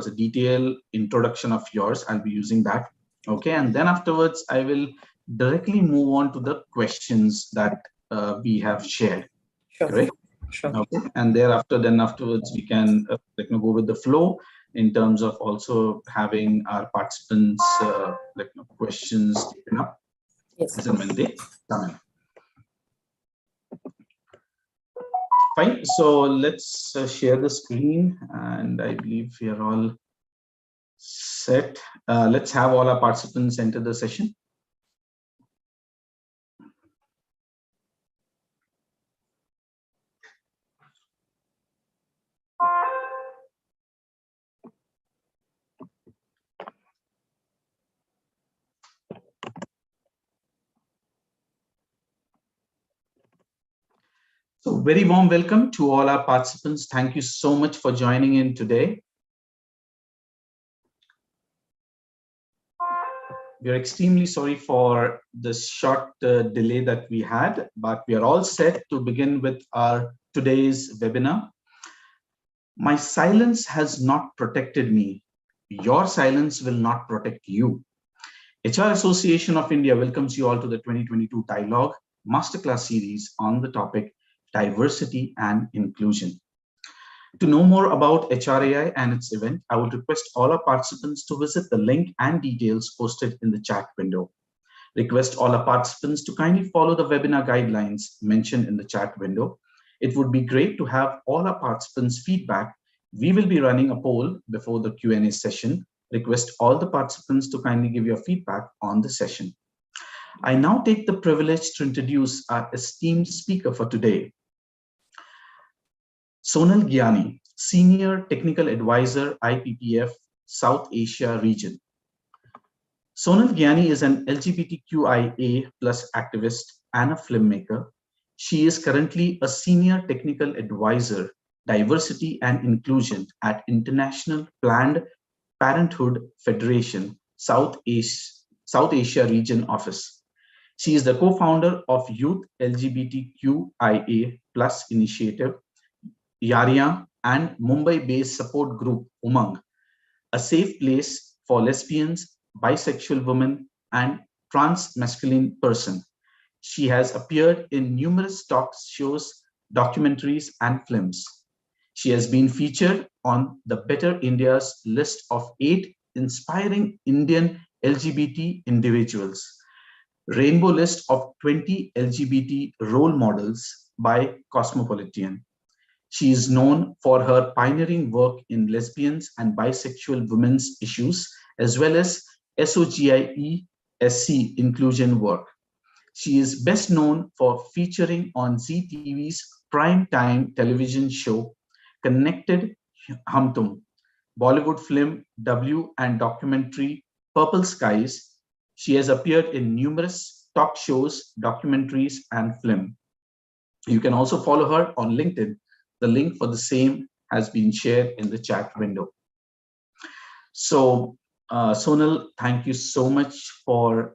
a detailed introduction of yours. I'll be using that. Okay, and then afterwards, I will directly move on to the questions that we have shared. Sure. Correct? Sure. Okay, and thereafter, then afterwards, we can go with the flow in terms of also having our participants questions taken up. Yes. As and when they come in. Fine. So let's share the screen, and I believe we are all set. Let's have all our participants enter the session. So very warm welcome to all our participants. Thank you so much for joining in today. We are extremely sorry for the short delay that we had, but we are all set to begin with our today's webinar. My silence has not protected me. Your silence will not protect you. HR Association of India welcomes you all to the 2022 Dialogue Masterclass series on the topic Diversity and Inclusion. To know more about HRAI and its event, I would request all our participants to visit the link and details posted in the chat window. Request all our participants to kindly follow the webinar guidelines mentioned in the chat window. It would be great to have all our participants' feedback. We will be running a poll before the Q&A session. Request all the participants to kindly give your feedback on the session. I now take the privilege to introduce our esteemed speaker for today, Sonal Giani, Senior Technical Advisor, IPPF, South Asia Region. Sonal Giani is an LGBTQIA+ activist and a filmmaker. She is currently a Senior Technical Advisor, Diversity and Inclusion at International Planned Parenthood Federation, South Asia Region Office. She is the co-founder of Youth LGBTQIA+ Initiative, Yariya, and Mumbai-based support group Umang, a safe place for lesbians, bisexual women, and trans masculine person. She has appeared in numerous talk shows, documentaries, and films. She has been featured on the Better India's list of 8 inspiring Indian LGBT individuals, Rainbow list of 20 LGBT role models by Cosmopolitan. She is known for her pioneering work in lesbians and bisexual women's issues, as well as SOGIE-SC inclusion work. She is best known for featuring on Zee TV's prime time television show, Connected Humtum, Bollywood film W and documentary Purple Skies. She has appeared in numerous talk shows, documentaries, and film. You can also follow her on LinkedIn. The link for the same has been shared in the chat window. So, Sonal, thank you so much for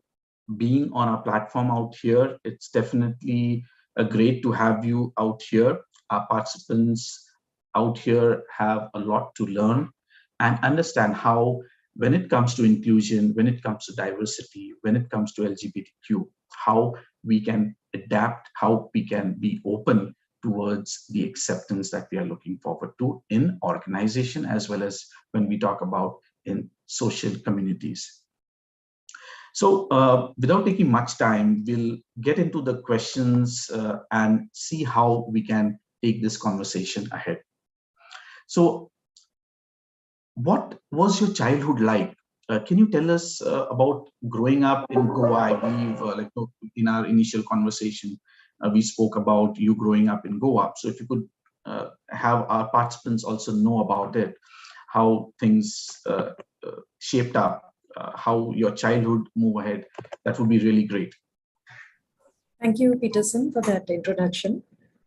being on our platform out here. It's definitely great to have you out here. Our participants out here have a lot to learn and understand how, when it comes to inclusion, when it comes to diversity, when it comes to LGBTQ, how we can adapt, how we can be open towards the acceptance that we are looking forward to in organization, as well as when we talk about in social communities. So without taking much time, we'll get into the questions and see how we can take this conversation ahead. So what was your childhood like? Can you tell us about growing up in Goa? I believe in our initial conversation, we spoke about you growing up in Goa. So if you could have our participants also know about it, how things shaped up, how your childhood moved ahead, that would be really great. Thank you, Peterson, for that introduction.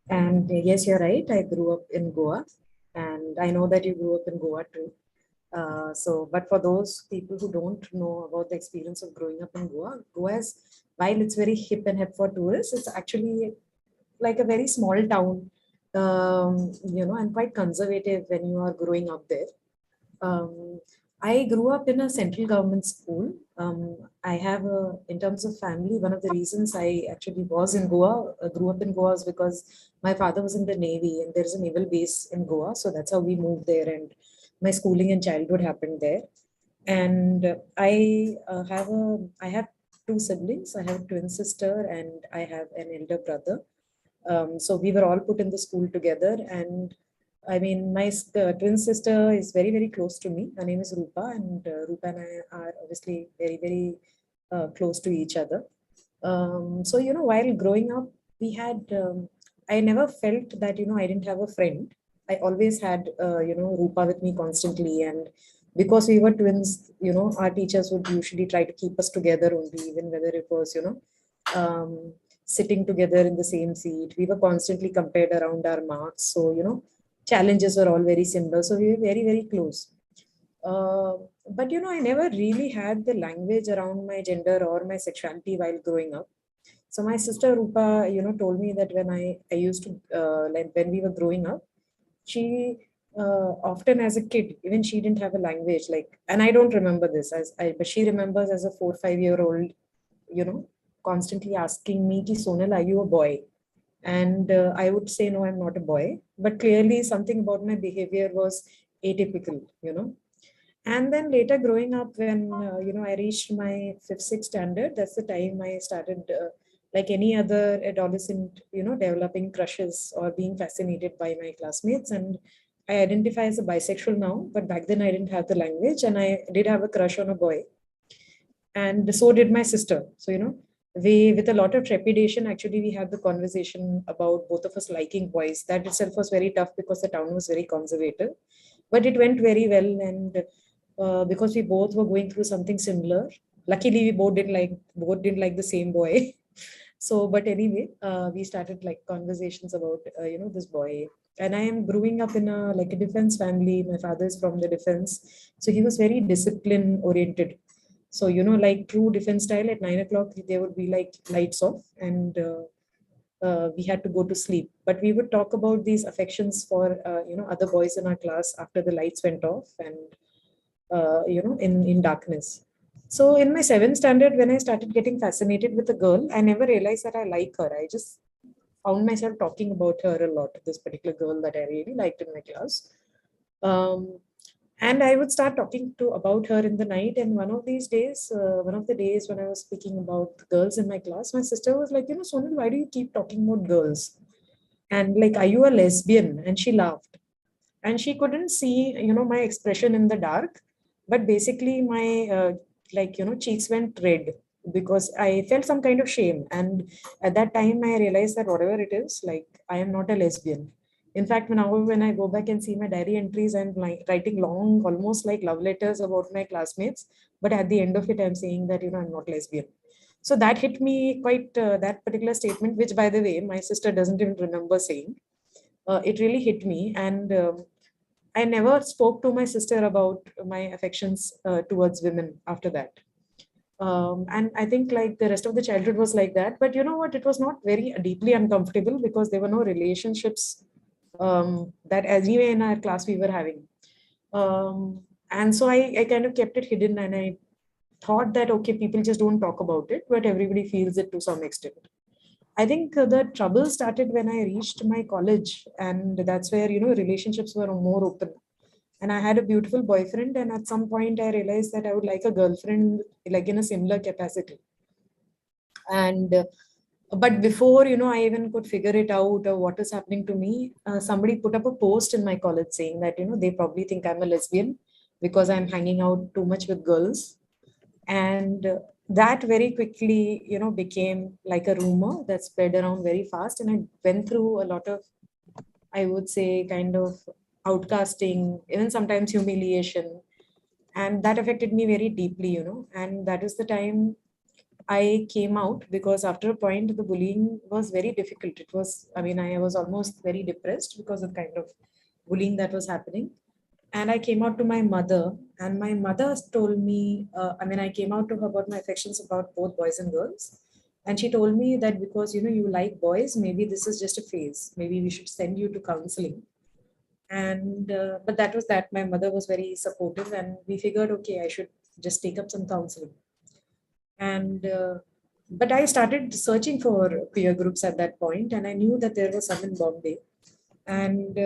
And yes, you're right. I grew up in Goa, and I know that you grew up in Goa too. But for those people who don't know about the experience of growing up in Goa, Goa is, while it's very hip and hip for tourists, it's actually like a very small town, and quite conservative when you are growing up there. Um, I grew up in a central government school. I have in terms of family, one of the reasons I actually was in Goa, grew up in Goa, is because my father was in the Navy and there's a naval base in Goa. So that's how we moved there, and my schooling and childhood happened there. And I have two siblings. I have a twin sister and I have an elder brother. So we were all put in the school together. And I mean, my twin sister is very, very close to me. Her name is Rupa, and Rupa and I are obviously very, very close to each other. So, while growing up, I never felt that, I didn't have a friend. I always had, Rupa with me constantly. And because we were twins, our teachers would usually try to keep us together only, even whether it was, sitting together in the same seat. We were constantly compared around our marks. So, challenges were all very similar. So we were very, very close. Uh, but, I never really had the language around my gender or my sexuality while growing up. So my sister Rupa, told me that I used to, like when we were growing up, she often as a kid, even she didn't have a language, like, and I don't remember this but she remembers as a 4 or 5 year old, constantly asking me, ki, Sonal, are you a boy? And I would say, no, I'm not a boy. But clearly something about my behavior was atypical. And then later growing up, when, I reached my fifth, sixth standard, that's the time I started, like any other adolescent, developing crushes or being fascinated by my classmates. And I identify as a bisexual now, but back then I didn't have the language, and I did have a crush on a boy. And so did my sister. So, we, with a lot of trepidation, actually, we had the conversation about both of us liking boys. That itself was very tough because the town was very conservative, but it went very well. And because we both were going through something similar, luckily we both didn't like the same boy. So, but anyway, we started like conversations about, this boy. And I am growing up in a like a defense family. My father is from the defense, so he was very discipline oriented. So, like true defense style, at 9 o'clock, there would be like lights off, and we had to go to sleep. But we would talk about these affections for, other boys in our class after the lights went off, and, in darkness. So in my seventh standard, when I started getting fascinated with a girl, I never realized that I like her. I just found myself talking about her a lot, this particular girl that I really liked in my class. Um, and I would start talking to about her in the night. And one of the days when I was speaking about girls in my class, my sister was like, Sonal, why do you keep talking about girls? And like, are you a lesbian? And she laughed. And she couldn't see, my expression in the dark. But basically, my cheeks went red because I felt some kind of shame. And at that time, I realized that whatever it is, like, I am not a lesbian. In fact, now when I go back and see my diary entries, I'm like writing long, almost like love letters about my classmates. But at the end of it, I'm saying that, I'm not lesbian. So that hit me quite, that particular statement, which, by the way, my sister doesn't even remember saying. It really hit me. And I never spoke to my sister about my affections towards women after that. And I think like the rest of the childhood was like that. But you know what? It was not very deeply uncomfortable because there were no relationships that anyway in our class we were having. And so I kind of kept it hidden, and I thought that, okay, people just don't talk about it, but everybody feels it to some extent. I think the trouble started when I reached my college, and that's where, relationships were more open. And I had a beautiful boyfriend, and at some point, I realized that I would like a girlfriend, like in a similar capacity. And but before, I even could figure it out or what is happening to me, somebody put up a post in my college saying that, they probably think I'm a lesbian because I'm hanging out too much with girls. And that very quickly, became like a rumor that spread around very fast. And I went through a lot of, I would say, kind of outcasting, even sometimes humiliation. And that affected me very deeply, and that is the time I came out, because after a point, the bullying was very difficult. It was, I mean, I was almost very depressed because of kind of bullying that was happening. And I came out to my mother, and my mother told me, I came out to her about my affections about both boys and girls. And she told me that because, you like boys, maybe this is just a phase. Maybe we should send you to counseling. And but that was that. My mother was very supportive, and we figured, okay, I should just take up some counseling. And but I started searching for peer groups at that point, and I knew that there was some in Bombay. And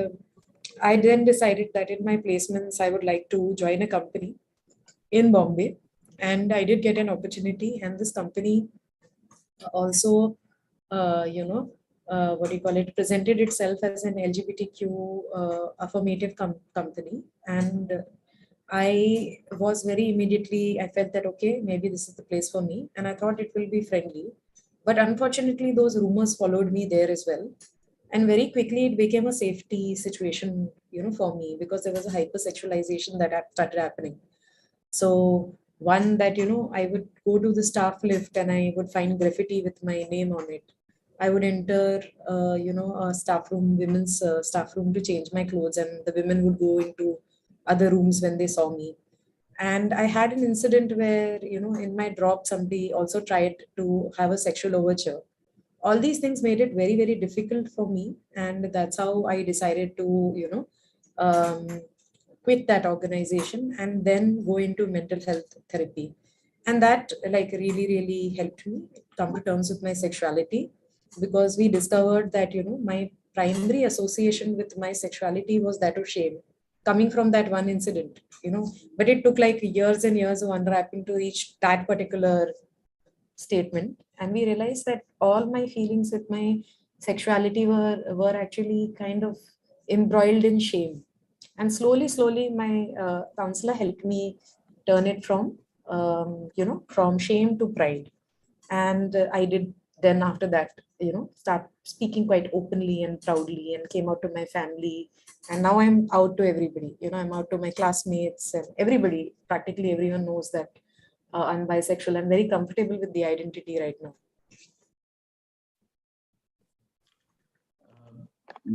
I then decided that in my placements, I would like to join a company in Bombay. And I did get an opportunity, and this company also, what do you call it, presented itself as an LGBTQ affirmative company. And I was very immediately, I felt that, okay, maybe this is the place for me. And I thought it will be friendly. But unfortunately, those rumors followed me there as well. And very quickly, it became a safety situation, for me, because there was a hypersexualization that started happening. So one that, I would go to the staff lift and I would find graffiti with my name on it. I would enter, a staff room, women's staff room to change my clothes, and the women would go into other rooms when they saw me. And I had an incident where, in my drop, somebody also tried to have a sexual overture. All these things made it very, very difficult for me. And that's how I decided to, quit that organization and then go into mental health therapy. And that like really, really helped me come to terms with my sexuality, because we discovered that, my primary association with my sexuality was that of shame, coming from that one incident, but it took like years and years of unwrapping to reach that particular statement. And we realized that all my feelings with my sexuality were actually kind of embroiled in shame. And slowly, my counselor helped me turn it from, from shame to pride. And I did then after that, start speaking quite openly and proudly, and came out to my family. And now I'm out to everybody, I'm out to my classmates, and everybody, practically everyone knows that I'm bisexual. I'm very comfortable with the identity right now.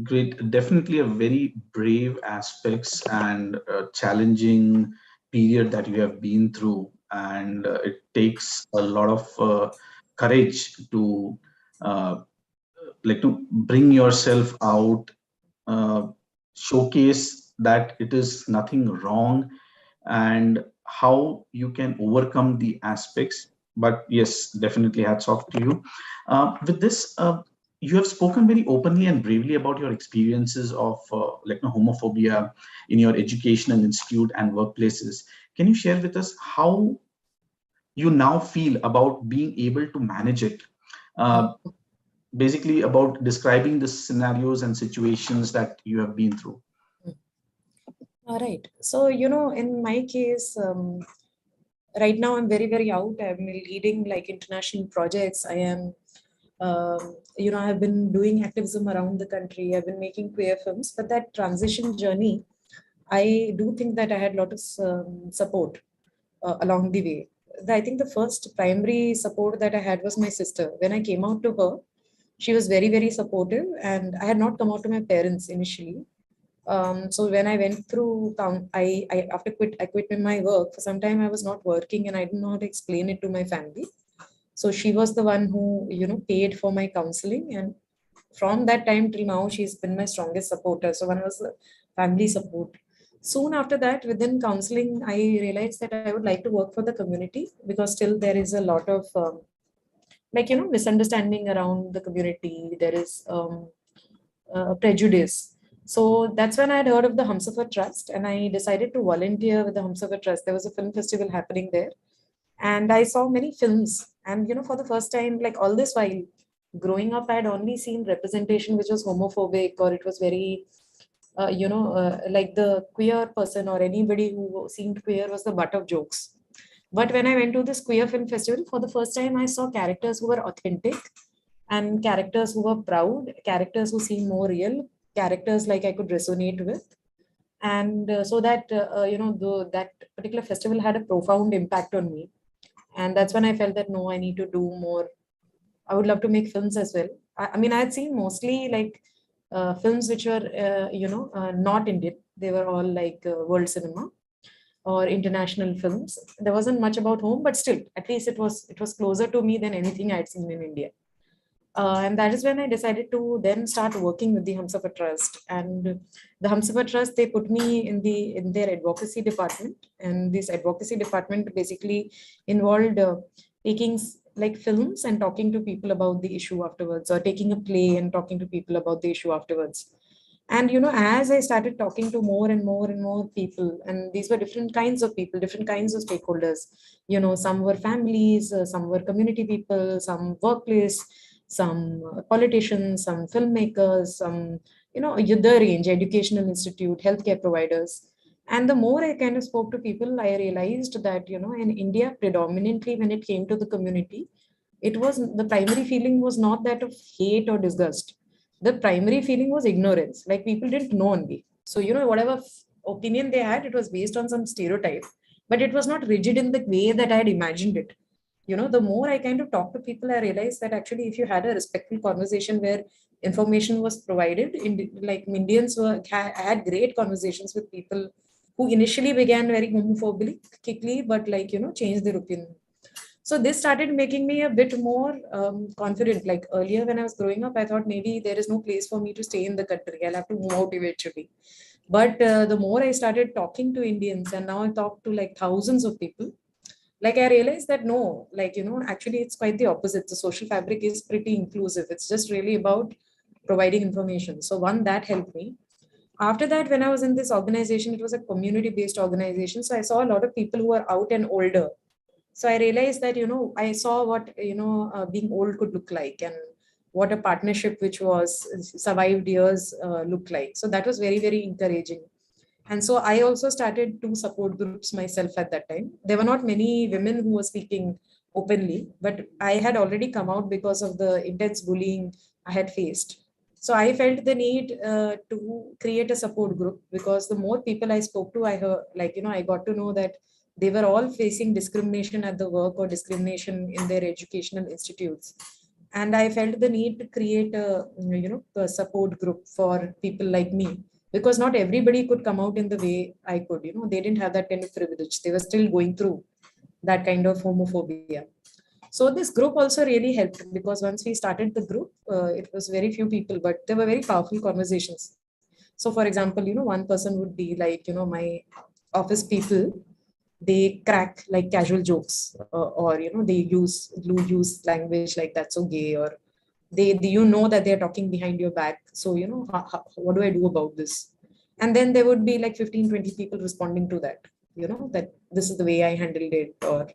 Great. Definitely a very brave aspects and challenging period that you have been through. And it takes a lot of courage to to bring yourself out, uh, showcase that it is nothing wrong, and how you can overcome the aspects. But yes, definitely hats off to you. With this, you have spoken very openly and bravely about your experiences of homophobia in your educational institute and workplaces. Can you share with us how you now feel about being able to manage it? Uh, Basically, about describing the scenarios and situations that you have been through. All right. So, in my case, right now I'm very, very out. I'm leading like international projects. I am, I've been doing activism around the country. I've been making queer films, but that transition journey, I do think that I had a lot of support along the way. I think the first primary support that I had was my sister. When I came out to her, she was very, very supportive, and I had not come out to my parents initially. So when I went through I after I quit my work. For some time I was not working, and I didn't know how to explain it to my family. So she was the one who, paid for my counseling. And from that time till now, she's been my strongest supporter. So one was the family support. Soon after that, within counseling, I realized that I would like to work for the community, because still there is a lot of misunderstanding around the community. There is prejudice. So that's when I had heard of the Humsafar Trust, and I decided to volunteer with the Humsafar Trust. There was a film festival happening there, and I saw many films. And for the first time, like all this while growing up, I had only seen representation which was homophobic, or it was very, like the queer person or anybody who seemed queer was the butt of jokes. But when I went to this queer film festival, for the first time, I saw characters who were authentic, and characters who were proud, characters who seemed more real, characters like I could resonate with. And so that, that particular festival had a profound impact on me. And that's when I felt that, no, I need to do more. I would love to make films as well. I mean, I had seen mostly like films which were, not Indian. They were all like world cinema or international films. There wasn't much about home, but still, at least it was closer to me than anything I'd seen in India. And that is when I decided to then start working with the Humsafar Trust. And the Humsafar Trust, they put me in their advocacy department. And this advocacy department basically involved taking like films and talking to people about the issue afterwards, or taking a play and talking to people about the issue afterwards. And as I started talking to more and more and more people, and these were different kinds of people, different kinds of stakeholders, some were families, some were community people, some workplace, some politicians, some filmmakers, some the range, educational institute, healthcare providers. And the more I kind of spoke to people, I realized that in India, predominantly when it came to the community, it was the primary feeling was not that of hate or disgust. The primary feeling was ignorance, like people didn't know only. So whatever opinion they had, it was based on some stereotype, but it was not rigid in the way that I had imagined it. The more I kind of talked to people, I realized that actually if you had a respectful conversation where information was provided, like Indians had great conversations with people who initially began very homophobically, but changed their opinion. So this started making me a bit more confident. Like earlier when I was growing up, I thought maybe there is no place for me to stay in the country. I'll have to move out eventually. But the more I started talking to Indians, and now I talk to like thousands of people, like I realized that no, like, actually it's quite the opposite. The social fabric is pretty inclusive. It's just really about providing information. So one, that helped me. After that, when I was in this organization, it was a community-based organization. So I saw a lot of people who were out and older. So I realized that I saw what being old could look like, and what a partnership which was survived years looked like. So that was very, very encouraging. And so I also started two support groups myself at that time. There were not many women who were speaking openly, but I had already come out because of the intense bullying I had faced. So I felt the need to create a support group, because the more people I spoke to, I heard, like, I got to know that they were all facing discrimination at the work or discrimination in their educational institutes. And I felt the need to create a support group for people like me, because not everybody could come out in the way I could. They didn't have that kind of privilege. They were still going through that kind of homophobia. So this group also really helped, because once we started the group, it was very few people, but there were very powerful conversations. So for example, one person would be like, my office people, they crack like casual jokes, or they use language like that's so gay, or they that they're talking behind your back. So what do I do about this? And then there would be like 15-20 people responding to that, that this is the way I handled it, or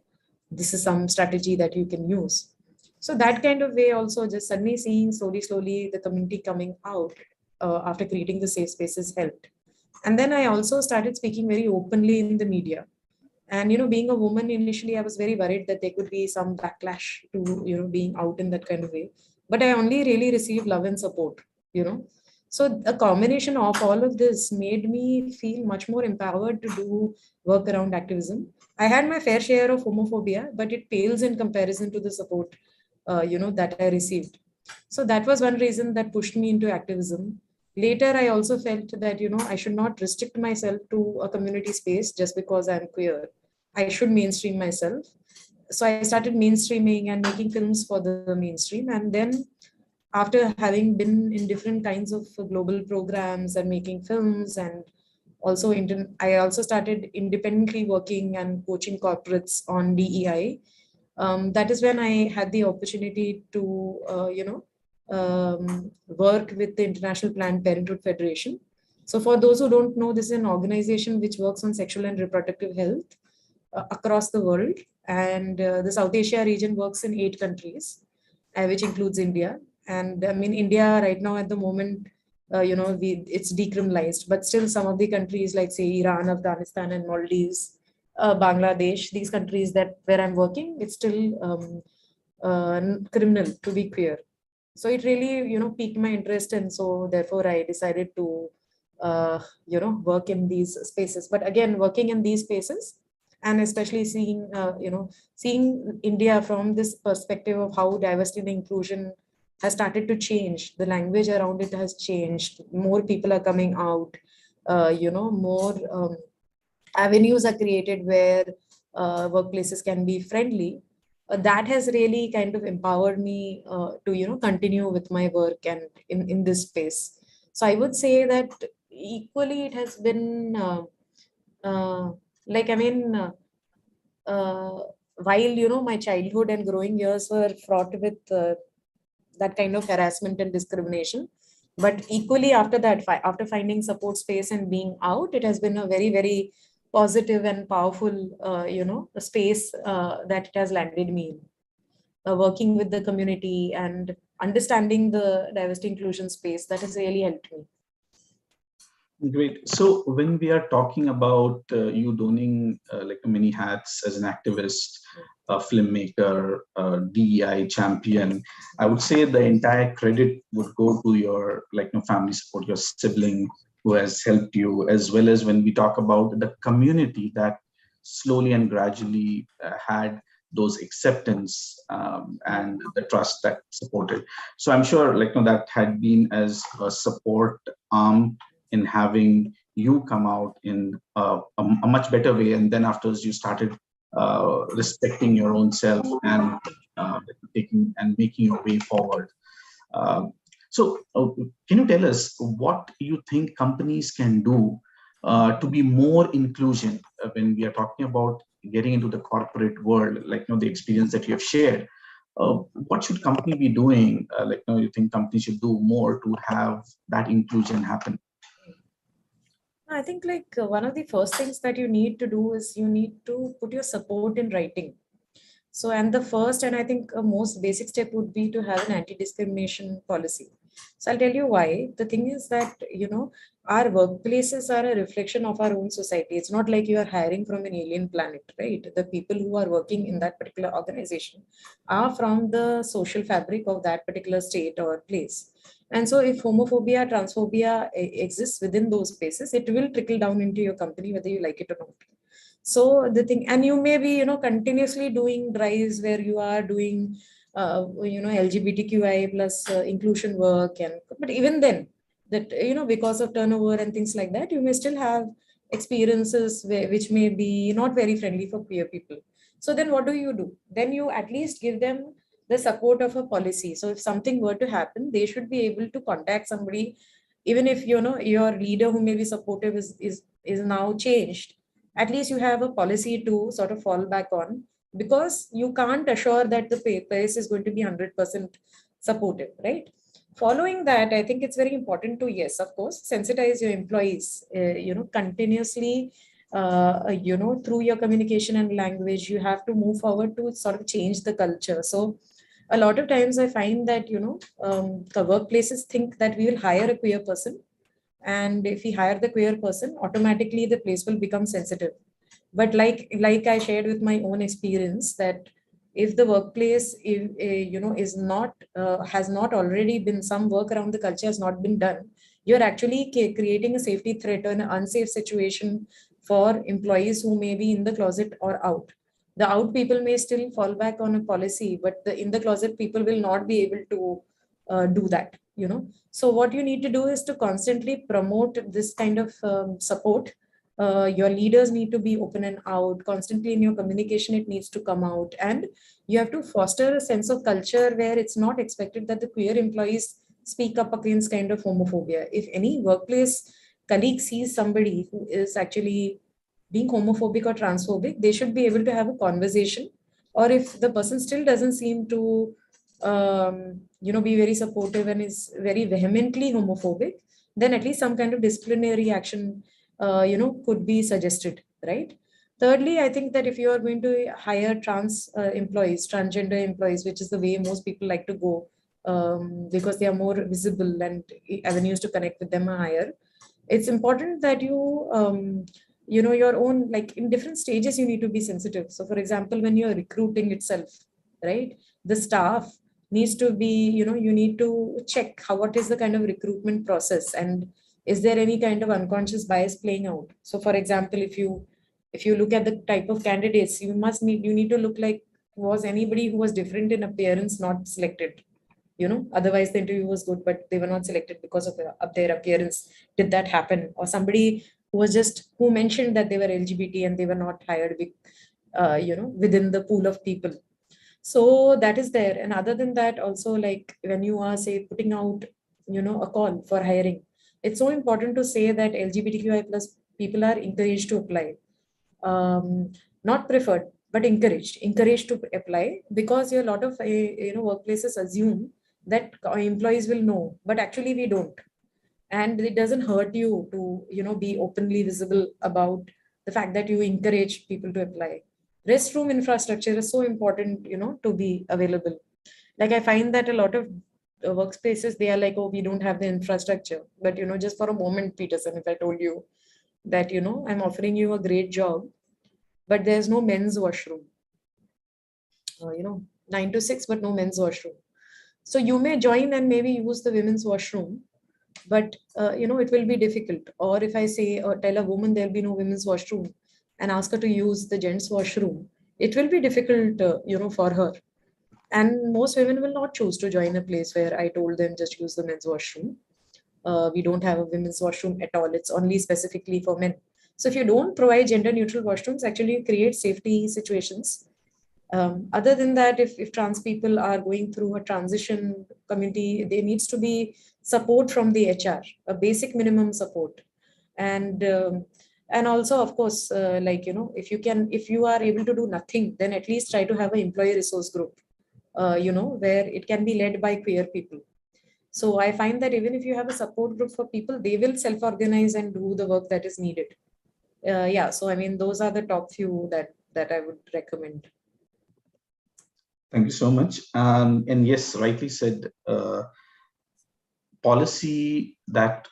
this is some strategy that you can use. So that kind of way also, just suddenly seeing slowly the community coming out after creating the safe spaces helped. And then I also started speaking very openly in the media. And being a woman, initially I was very worried that there could be some backlash to being out in that kind of way, but I only really received love and support. you know so a combination of all of this made me feel much more empowered to do work around activism. I had my fair share of homophobia, but it pales in comparison to the support that I received. So that was one reason that pushed me into activism. Later, I also felt that, I should not restrict myself to a community space just because I'm queer. I should mainstream myself. So I started mainstreaming and making films for the mainstream. And then after having been in different kinds of global programs and making films, and also I also started independently working and coaching corporates on DEI. That is when I had the opportunity to, work with the International Planned Parenthood Federation. So for those who don't know, this is an organization which works on sexual and reproductive health across the world. And the South Asia region works in 8 countries, which includes India. And I mean, India right now at the moment, it's decriminalized, but still some of the countries like say Iran, Afghanistan, and Maldives, Bangladesh, these countries that where I'm working, it's still criminal to be queer. So it really, piqued my interest, and so therefore I decided to, work in these spaces. But again, working in these spaces, and especially seeing India from this perspective of how diversity and inclusion has started to change. The language around it has changed. More people are coming out. More avenues are created where workplaces can be friendly. that has really kind of empowered me to continue with my work and in this space. So I would say that equally it has been uh, like I mean uh, while my childhood and growing years were fraught with that kind of harassment and discrimination, but equally after that, after finding support space and being out, it has been a very very positive and powerful space that it has landed me in, working with the community and understanding the diversity inclusion space. That has really helped me. Great. So when we are talking about you donning like many hats as an activist, a filmmaker, a DEI champion, I would say the entire credit would go to your family support, your sibling who has helped you, as well as when we talk about the community that slowly and gradually had those acceptance and the trust that supported. So I'm sure that had been as a support arm in having you come out in a much better way, and then afterwards you started respecting your own self and taking and making your way forward. So can you tell us what you think companies can do to be more inclusion when we are talking about getting into the corporate world, the experience that you have shared? What should company be doing? You think companies should do more to have that inclusion happen? I think one of the first things that you need to do is you need to put your support in writing. So, and the first, and I think a most basic step would be to have an anti-discrimination policy. So I'll tell you why. The thing is that, our workplaces are a reflection of our own society. It's not like you are hiring from an alien planet, right? The people who are working in that particular organization are from the social fabric of that particular state or place. And so if homophobia, transphobia exists within those spaces, it will trickle down into your company, whether you like it or not. So the thing, and you may be, continuously doing drives where you are doing, LGBTQI plus inclusion work, but even then, that because of turnover and things like that, you may still have experiences which may be not very friendly for queer people. So then, what do? Then you at least give them the support of a policy. So if something were to happen, they should be able to contact somebody, even if your leader who may be supportive is now changed. At least you have a policy to sort of fall back on, because you can't assure that the place is going to be 100% supportive, right? Following that, I think it's very important to, yes, of course, sensitize your employees, continuously, through your communication and language. You have to move forward to sort of change the culture. So a lot of times I find that, the workplaces think that we will hire a queer person, and if we hire the queer person, automatically the place will become sensitive. But like I shared with my own experience, that if the workplace is not has not already been, some work around the culture has not been done, you're actually creating a safety threat or an unsafe situation for employees who may be in the closet or out. The out people may still fall back on a policy, but the in the closet people will not be able to do that. So what you need to do is to constantly promote this kind of support. Your leaders need to be open and out constantly in your communication. It needs to come out, and you have to foster a sense of culture where it's not expected that the queer employees speak up against kind of homophobia. If any workplace colleague sees somebody who is actually being homophobic or transphobic, they should be able to have a conversation. Or if the person still doesn't seem to be very supportive and is very vehemently homophobic, then at least some kind of disciplinary action could be suggested, right? Thirdly, I think that if you are going to hire transgender employees, which is the way most people like to go, because they are more visible and avenues to connect with them are higher, it's important that your own, like in different stages, you need to be sensitive. So for example, when you're recruiting itself, right, the staff needs to be, you need to check what is the kind of recruitment process, and is there any kind of unconscious bias playing out. So for example, if you look at the type of candidates, you need to look like, was anybody who was different in appearance not selected? Otherwise the interview was good, but they were not selected because of their appearance. Did that happen? Or somebody who mentioned that they were LGBT and they were not hired within the pool of people. So that is there. And other than that, also, like when you are, say, putting out, a call for hiring, it's so important to say that LGBTQI plus people are encouraged to apply. Not preferred, but encouraged to apply, because a lot of workplaces assume that employees will know, but actually we don't. And it doesn't hurt you to be openly visible about the fact that you encourage people to apply. Restroom infrastructure is so important to be available. Like I find that a lot of workspaces, they are like, oh, we don't have the infrastructure. But just for a moment, Peterson, if I told you that I'm offering you a great job, but there's no men's washroom, 9 to 6, but no men's washroom. So you may join and maybe use the women's washroom, but it will be difficult. Or if I say, or tell a woman there'll be no women's washroom and ask her to use the gents washroom, it will be difficult for her. And most women will not choose to join a place where I told them just use the men's washroom. We don't have a women's washroom at all. It's only specifically for men. So if you don't provide gender neutral washrooms, actually you create safety situations. Other than that, if trans people are going through a transition community, there needs to be support from the HR, a basic minimum support. And also, of course, if you are able to do nothing, then at least try to have an employee resource group, where it can be led by queer people. So I find that even if you have a support group for people, they will self-organize and do the work that is needed. Yeah, so I mean, those are the top few that I would recommend. Thank you so much. And yes, rightly said, policy that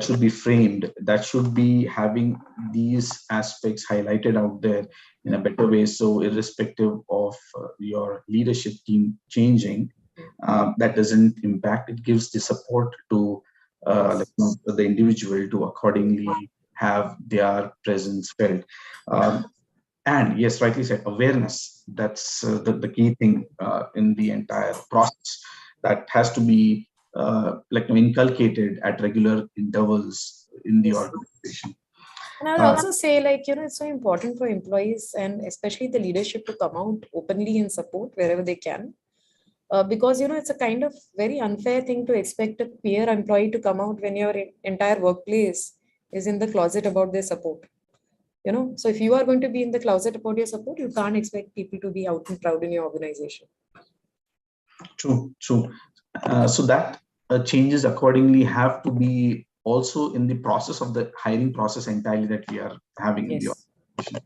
should be framed, that should be having these aspects highlighted out there in a better way. So irrespective of your leadership team changing, that doesn't impact. It gives the support to the individual to accordingly have their presence felt. And yes, rightly said, awareness. That's the key thing in the entire process, that has to be inculcated at regular intervals in the organization. And I would also say, it's so important for employees and especially the leadership to come out openly and support wherever they can. Because, it's a kind of very unfair thing to expect a queer employee to come out when your entire workplace is in the closet about their support. So if you are going to be in the closet about your support, you can't expect people to be out and proud in your organization. True. So that changes accordingly have to be also in the process of the hiring process entirely that we are having in the organization.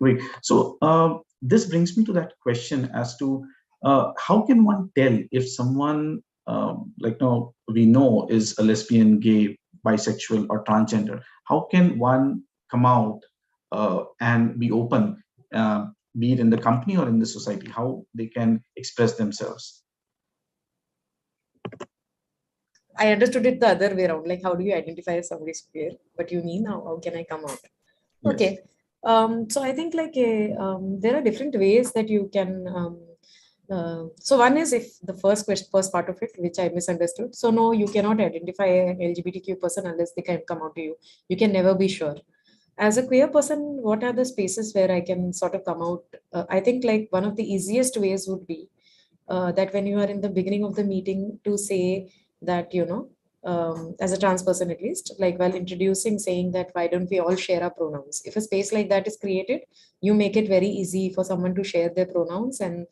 Great. So this brings me to that question as to how can one tell if someone we know is a lesbian, gay, bisexual, or transgender? How can one come out and be open, be it in the company or in the society? How they can express themselves? I understood it the other way around. Like, how do you identify if somebody is queer? But you mean how can I come out? Yes. Okay. So I think there are different ways that you can. So one is, if the first part of it, which I misunderstood. So no, you cannot identify an LGBTQ person unless they can come out to you. You can never be sure. As a queer person, what are the spaces where I can sort of come out? I think one of the easiest ways would be that when you are in the beginning of the meeting to say that, as a trans person at least, while introducing, saying that why don't we all share our pronouns? If a space like that is created, you make it very easy for someone to share their pronouns and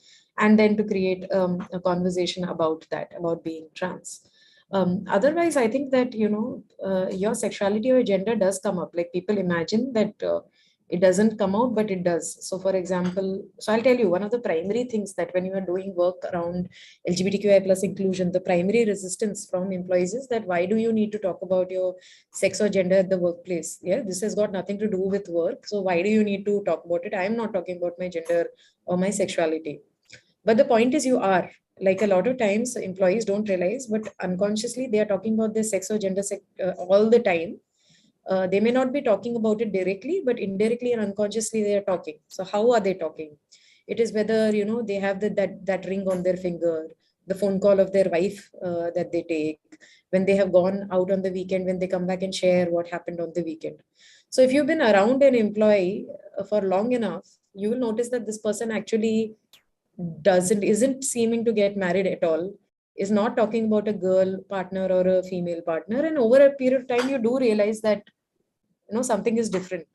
then to create a conversation about that, about being trans. Otherwise, I think that, your sexuality or gender does come up. Like people imagine that it doesn't come out, but it does. So for example, I'll tell you one of the primary things that when you are doing work around LGBTQI plus inclusion, the primary resistance from employees is that why do you need to talk about your sex or gender at the workplace? Yeah, this has got nothing to do with work. So why do you need to talk about it? I am not talking about my gender or my sexuality. But the point is, you are. Like a lot of times employees don't realize, but unconsciously they are talking about their sex or gender all the time. They may not be talking about it directly, but indirectly and unconsciously they are talking. So how are they talking? It is whether, they have that ring on their finger, the phone call of their wife that they take, when they have gone out on the weekend, when they come back and share what happened on the weekend. So if you've been around an employee for long enough, you will notice that this person actually isn't seeming to get married at all, is not talking about a girl partner or a female partner, and over a period of time you do realize that something is different.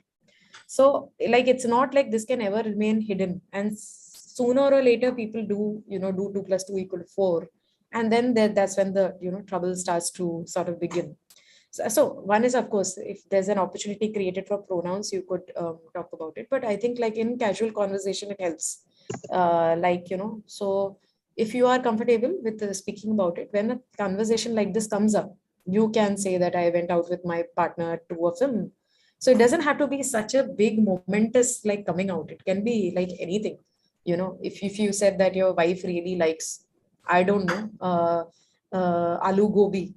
So like it's not like this can ever remain hidden, and sooner or later people do 2 plus 2 equal 4, and then that's when the trouble starts to sort of begin. So one is, of course, if there's an opportunity created for pronouns, you could talk about it. But I think like in casual conversation, it helps. So if you are comfortable with speaking about it, when a conversation like this comes up, you can say that I went out with my partner to a film. So it doesn't have to be such a big momentous like coming out. It can be like anything. If you said that your wife really likes, I don't know, aloo gobi.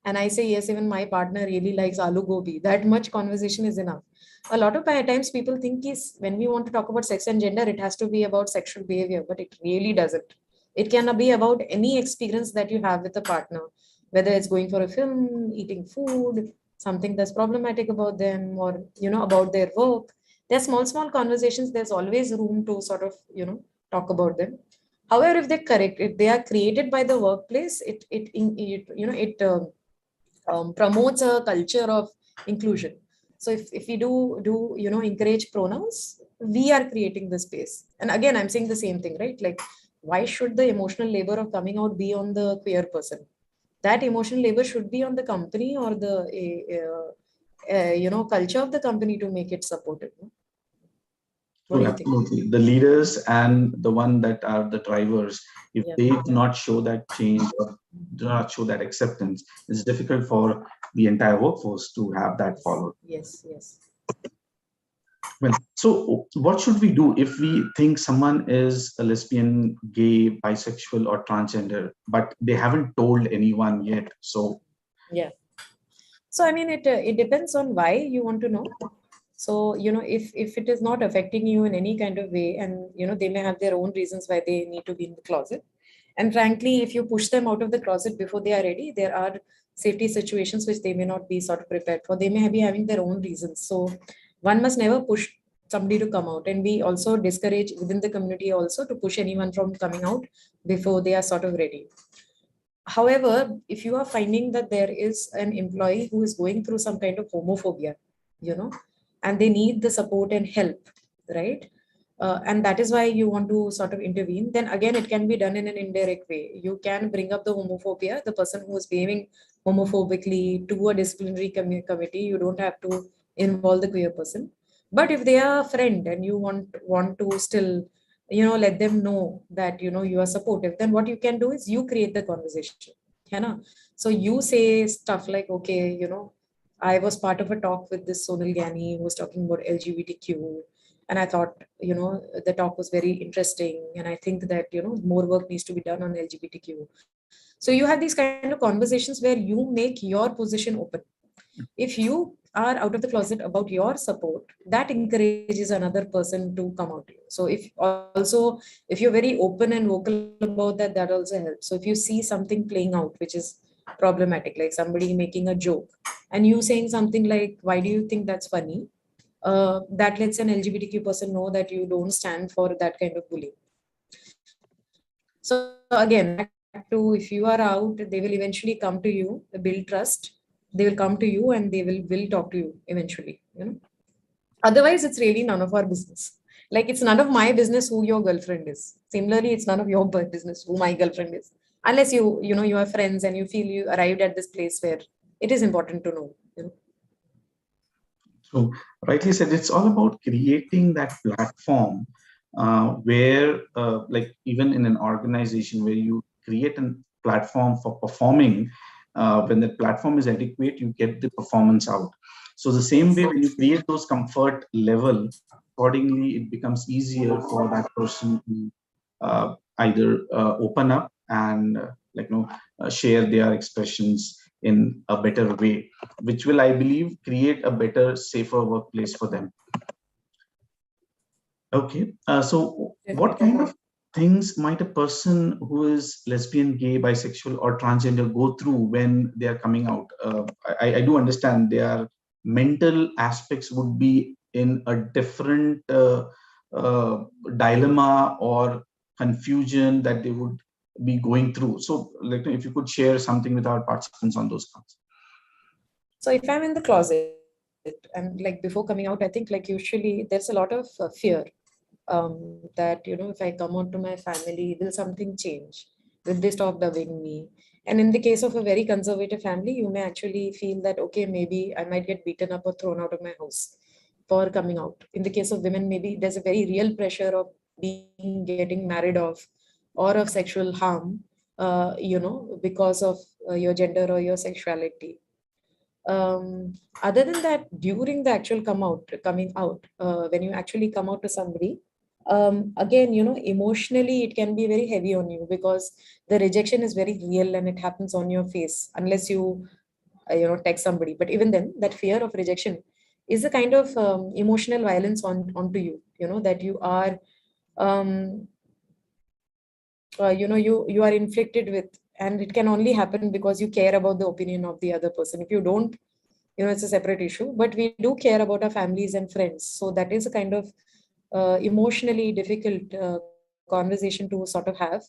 And I say, yes, even my partner really likes aloo gobi. That much conversation is enough. A lot of times people think is when we want to talk about sex and gender, it has to be about sexual behavior, but it really doesn't. It can be about any experience that you have with a partner, whether it's going for a film, eating food, something that's problematic about them, or about their work. There's small conversations. There's always room to sort of talk about them. However, if they are created by the workplace, it promotes a culture of inclusion. So if we do encourage pronouns, we are creating the space. And again, I'm saying the same thing, right? Like, why should the emotional labor of coming out be on the queer person? That emotional labor should be on the company or the culture of the company to make it supportive. What do you think? Absolutely. The leaders and the one that are the drivers, if Yeah. they do not show that change or do not show that acceptance, it's difficult for the entire workforce to have that followed. Yes. Well, so what should we do if we think someone is a lesbian, gay, bisexual, or transgender, but they haven't told anyone yet? So Yeah. So I mean, it depends on why you want to know. So if it is not affecting you in any kind of way, and they may have their own reasons why they need to be in the closet. And frankly, if you push them out of the closet before they are ready, there are safety situations which they may not be sort of prepared for. They may be having their own reasons. So one must never push somebody to come out. And we also discourage within the community also to push anyone from coming out before they are sort of ready. However, if you are finding that there is an employee who is going through some kind of homophobia, and they need the support and help, right? And that is why you want to sort of intervene, then again, it can be done in an indirect way. You can bring up the homophobia, the person who is behaving homophobically, to a disciplinary committee. You don't have to involve the queer person. But if they are a friend and you want to still let them know that you are supportive, then what you can do is you create the conversation. So you say stuff like, okay, I was part of a talk with this Sonal Giani who was talking about LGBTQ, and I thought the talk was very interesting, and I think that more work needs to be done on LGBTQ. So you have these kind of conversations where you make your position open. If you are out of the closet about your support, that encourages another person to come out to you. So if you're very open and vocal about that, that also helps. So if you see something playing out which is problematic, like somebody making a joke and you saying something like, why do you think that's funny, that lets an LGBTQ person know that you don't stand for that kind of bullying. So again, back to, if you are out, they will eventually come to you, build trust. They will come to you and they will talk to you eventually. Otherwise, it's really none of our business. Like, it's none of my business who your girlfriend is. Similarly, it's none of your business who my girlfriend is. Unless you are friends and you feel you arrived at this place where it is important to know. So rightly said, it's all about creating that platform where, like even in an organization where you create a platform for performing, when the platform is adequate, you get the performance out. So the same way, when you create those comfort level, accordingly, it becomes easier for that person to either open up and share their expressions in a better way, which will, I believe, create a better, safer workplace for them. Okay, so what kind of things might a person who is lesbian, gay, bisexual, or transgender go through when they are coming out? I do understand their mental aspects would be in a different dilemma or confusion that they would be going through. So like, if you could share something with our participants on those counts. So if I'm in the closet and like before coming out, I think like usually there's a lot of fear that, you know, if I come out to my family, will something change? Will they stop loving me? And in the case of a very conservative family, you may actually feel that, okay, maybe I might get beaten up or thrown out of my house for coming out. In the case of women, maybe there's a very real pressure of getting married off or of sexual harm, because of your gender or your sexuality. Other than that, during the actual coming out, when you actually come out to somebody, again, you know, emotionally it can be very heavy on you because the rejection is very real and it happens on your face unless you text somebody. But even then, that fear of rejection is a kind of emotional violence onto you, you know, that you are um, you are inflicted with, and it can only happen because you care about the opinion of the other person. If you don't, you know, it's a separate issue, but we do care about our families and friends. So that is a kind of emotionally difficult conversation to sort of have.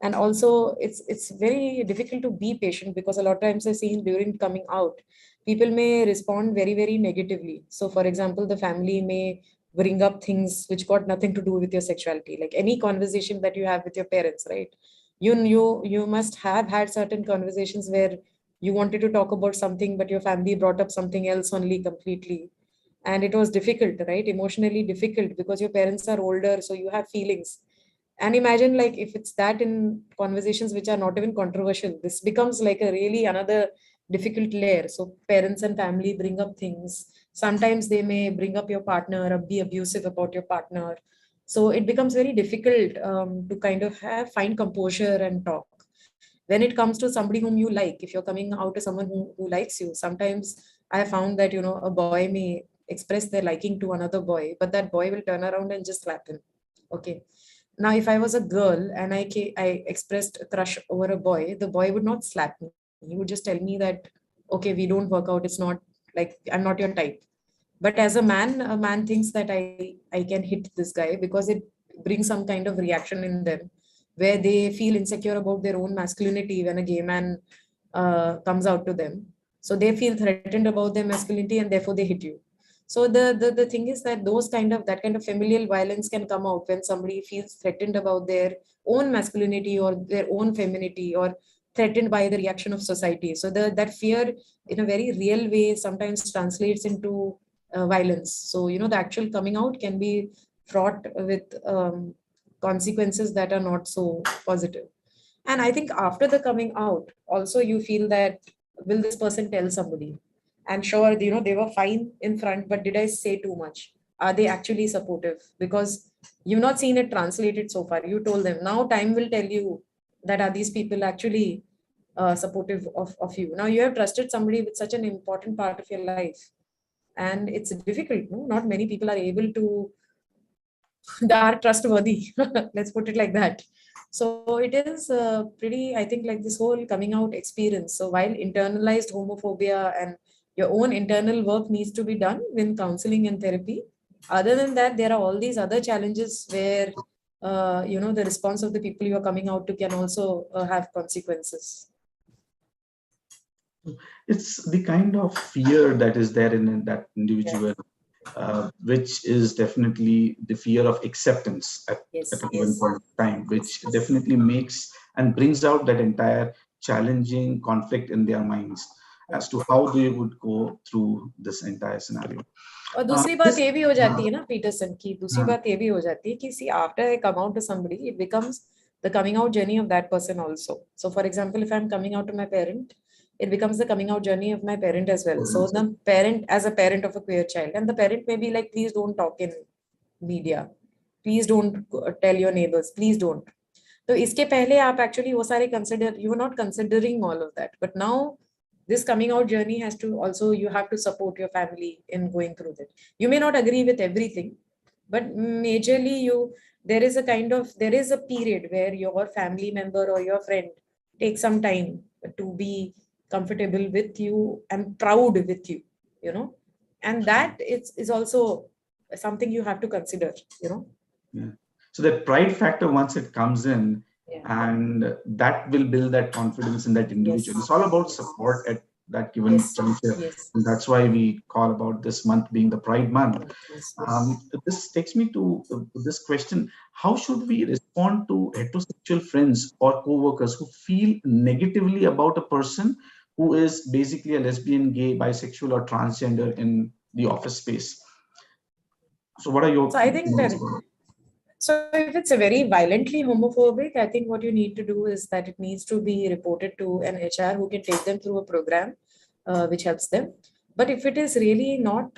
And also it's very difficult to be patient because a lot of times I've seen during coming out, people may respond very, very negatively. So for example, the family may bring up things which got nothing to do with your sexuality, like any conversation that you have with your parents, right? You must have had certain conversations where you wanted to talk about something but your family brought up something else only completely, and it was difficult, right? Emotionally difficult because your parents are older, so you have feelings. And imagine like if it's that in conversations which are not even controversial, this becomes like a really another difficult layer. So parents and family bring up things. Sometimes they may bring up your partner or be abusive about your partner. So it becomes very difficult to kind of find composure and talk. When it comes to somebody whom you like, if you're coming out to someone who likes you, sometimes I have found that, you know, a boy may express their liking to another boy, but that boy will turn around and just slap him. Okay. Now, if I was a girl and I expressed a crush over a boy, the boy would not slap me. He would just tell me that, okay, we don't work out. It's not like I'm not your type. But as a man thinks that I can hit this guy because it brings some kind of reaction in them where they feel insecure about their own masculinity when a gay man comes out to them. So they feel threatened about their masculinity and therefore they hit you. So the thing is that that kind of familial violence can come out when somebody feels threatened about their own masculinity or their own femininity, or threatened by the reaction of society. So that fear in a very real way sometimes translates into violence. So, you know, the actual coming out can be fraught with consequences that are not so positive. And I think after the coming out, also you feel that, will this person tell somebody? And sure, you know, they were fine in front, but did I say too much? Are they actually supportive? Because you've not seen it translated so far. You told them. Now time will tell you that are these people actually supportive of you. Now you have trusted somebody with such an important part of your life. And it's difficult. No? Not many people are able to, they are trustworthy. Let's put it like that. So it is pretty, I think, like this whole coming out experience. So while internalized homophobia and your own internal work needs to be done in counseling and therapy, other than that, there are all these other challenges where, the response of the people you are coming out to can also have consequences. It's the kind of fear that is there in that individual, Yes. which is definitely the fear of acceptance Yes. at a given Yes. point of time, which definitely makes and brings out that entire challenging conflict in their minds as to how they would go through this entire scenario. और दूसरी बात This, ये भी हो जाती है ना Peterson की, दूसरी बात ये भी हो जाती है कि see, after I come out to somebody, it becomes the coming out journey of that person also. So for example, if I'm coming out to my parent, it becomes the coming out journey of my parent as well. So the parent, as a parent of a queer child, and the parent may be like, please don't talk in media, please don't tell your neighbors, please don't. तो इसके पहले आप actually वो सारे consider, you were not considering all of that, but now this coming out journey has to also, you have to support your family in going through that. You may not agree with everything, but majorly there is a period where your family member or your friend takes some time to be comfortable with you and proud with you, you know, and that is also something you have to consider, you know. Yeah. So that pride factor, once it comes in, and that will build that confidence in that individual. It's all about support at that given juncture. And that's why we call about this month being the Pride Month. This takes me to this question: how should we respond to heterosexual friends or co-workers who feel negatively about a person who is basically a lesbian, gay, bisexual, or transgender in the office space? So what are your So I think that, so if it's a very violently homophobic, I think what you need to do is that it needs to be reported to an HR who can take them through a program which helps them. But if it is really not,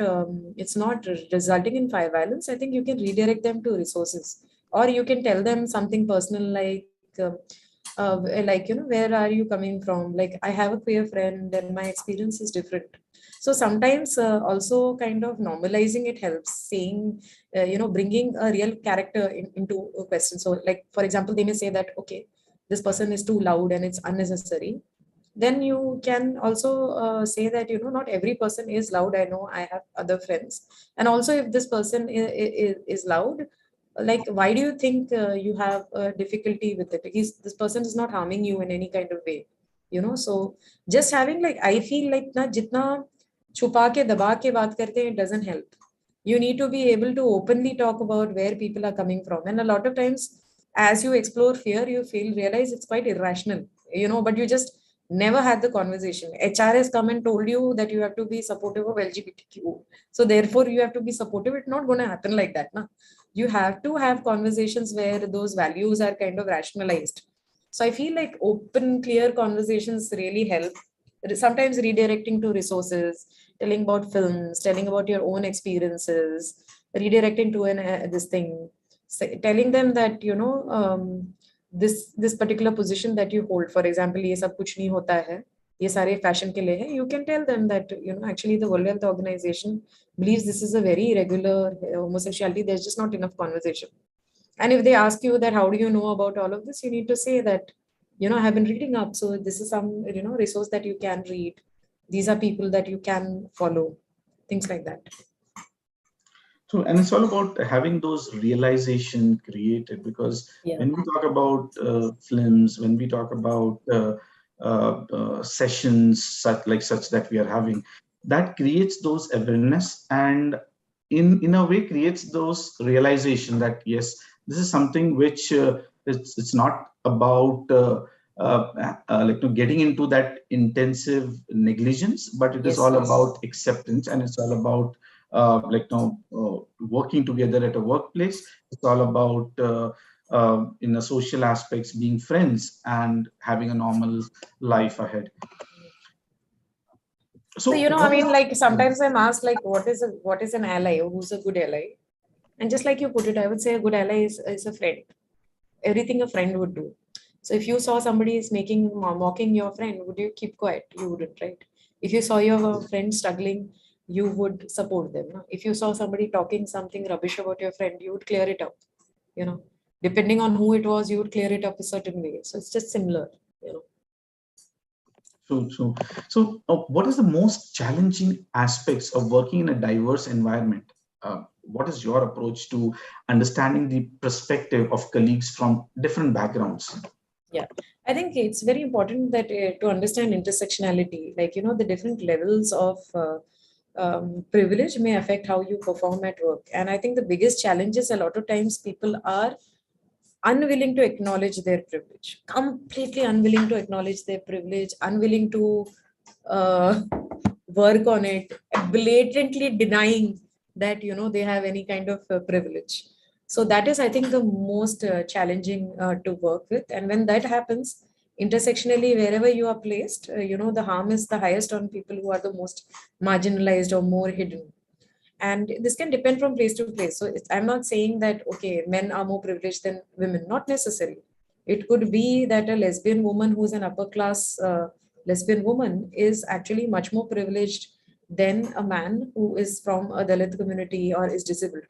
it's not resulting in violence, I think you can redirect them to resources, or you can tell them something personal like, where are you coming from? Like, I have a queer friend and my experience is different. So sometimes also kind of normalizing it helps, saying, bringing a real character into a question. So like, for example, they may say that, okay, this person is too loud and it's unnecessary. Then you can also say that, not every person is loud. I know I have other friends. And also if this person is loud, like, why do you think you have a difficulty with it? This person is not harming you in any kind of way, so just having, like, I feel like na jitna छुपा के दबा के बात करते हैं, it doesn't help. You need to be able to openly talk about where people are coming from. And a lot of times, as you explore fear, you realize it's quite irrational, but you just never had the conversation. HR has come and told you that you have to be supportive of LGBTQ. So therefore, you have to be supportive. It's not going to happen like that. Na? You have to have conversations where those values are kind of rationalized. So I feel like open, clear conversations really help. Sometimes redirecting to resources, telling about films, telling about your own experiences, redirecting to this thing, telling them that, this particular position that you hold, for example, ये सब कुछ नहीं होता है, ये सारे fashion के लिए है. You can tell them that, actually the World Health Organization believes this is a very regular homosexuality. There's just not enough conversation. And if they ask you that, how do you know about all of this? You need to say that, I have been reading up. So this is some, resource that you can read. These are people that you can follow, things like that. So, and it's all about having those realization created, because when we talk about films, when we talk about sessions such that we are having, that creates those awareness, and in a way creates those realization that yes, this is something which it's not about getting into that intensive negligence, but it is all about acceptance, and it's all about working together at a workplace. It's all about in the social aspects, being friends and having a normal life ahead. So I mean, like, sometimes I'm asked, like, what is an ally, or who's a good ally? And just like you put it, I would say a good ally is a friend. Everything a friend would do. So if you saw somebody is mocking your friend, would you keep quiet? You wouldn't, right? If you saw your friend struggling, you would support them. No? If you saw somebody talking something rubbish about your friend, you would clear it up. Depending on who it was, you would clear it up a certain way. So it's just similar. So what is the most challenging aspects of working in a diverse environment? What is your approach to understanding the perspective of colleagues from different backgrounds? Yeah, I think it's very important that to understand intersectionality, like, the different levels of privilege may affect how you perform at work. And I think the biggest challenge is a lot of times people are unwilling to acknowledge their privilege, completely unwilling to acknowledge their privilege, unwilling to work on it, blatantly denying that, they have any kind of privilege. So that is, I think, the most challenging to work with. And when that happens, intersectionally, wherever you are placed, the harm is the highest on people who are the most marginalized or more hidden. And this can depend from place to place. So I'm not saying that, okay, men are more privileged than women, not necessarily. It could be that a lesbian woman who's an upper class lesbian woman is actually much more privileged than a man who is from a Dalit community or is disabled,